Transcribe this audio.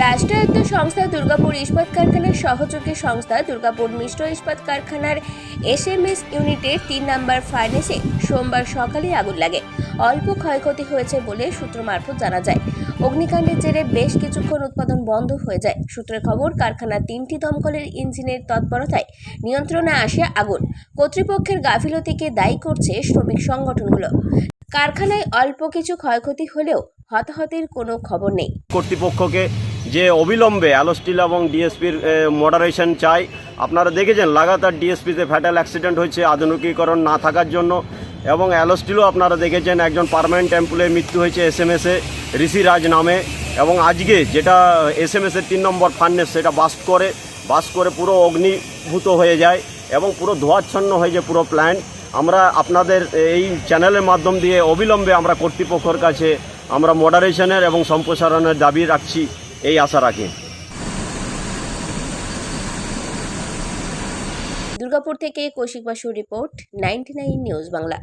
রাষ্ট্রায়ত্ত সংস্থা দুর্গাপুর ইস্পাত কারখানার সহযোগী সংস্থা দুর্গাপুর মিশ্র ইস্পাত কারখানার এসএমএস ইউনিটের ৩ নম্বর ফার্নেসে সোমবার সকালে আগুন লাগে। অল্প ক্ষয়ক্ষতি হয়েছে বলে সূত্র মারফত জানা যায়। অগ্নিকাণ্ডের জেরে বেশ কিছুক্ষণ উৎপাদন বন্ধ হয়ে যায়। সূত্রের খবর, কারখানার ৩টি দমকলের ইঞ্জিনের তৎপরতায় নিয়ন্ত্রণে আসে আগুন। কর্তৃপক্ষের গাফিলতিকে দায়ী করছে শ্রমিক সংগঠনগুলো। কারখানায় অল্প কিছু ক্ষয়ক্ষতি হলেও হতাহতের কোনো খবর নেই। কর্তৃপক্ষকে যে অবিলম্বে অ্যালোস্টিল এবং ডিএসপির মডারেশন চাই। আপনারা দেখেছেন লাগাতার ডিএসপিতে ফ্যাটাল অ্যাক্সিডেন্ট হয়েছে আধুনিকীকরণ না থাকার জন্য, এবং অ্যালোস্টিলও আপনারা দেখেছেন একজন পার্মানেন্ট এমপ্লয়ের মৃত্যু হয়েছে এসএমএসে ঋষিরাজ নামে। এবং আজকে যেটা এসএমএসের ৩ নম্বর ফার্নেস সেটা বাস্ট করে পুরো অগ্নিভূত হয়ে যায় এবং পুরো ধোঁয়াচ্ছন্ন হয়ে যায় পুরো প্ল্যান্ট। আমরা আপনাদের এই চ্যানেলের মাধ্যম দিয়ে অবিলম্বে আমরা কর্তৃপক্ষের কাছে আমরা মডারেশনের এবং সম্প্রসারণের দাবি রাখছি, এই আশা রাখি। দুর্গাপুর থেকে কৌশিক বাসুর রিপোর্ট, 99 নিউজ বাংলা।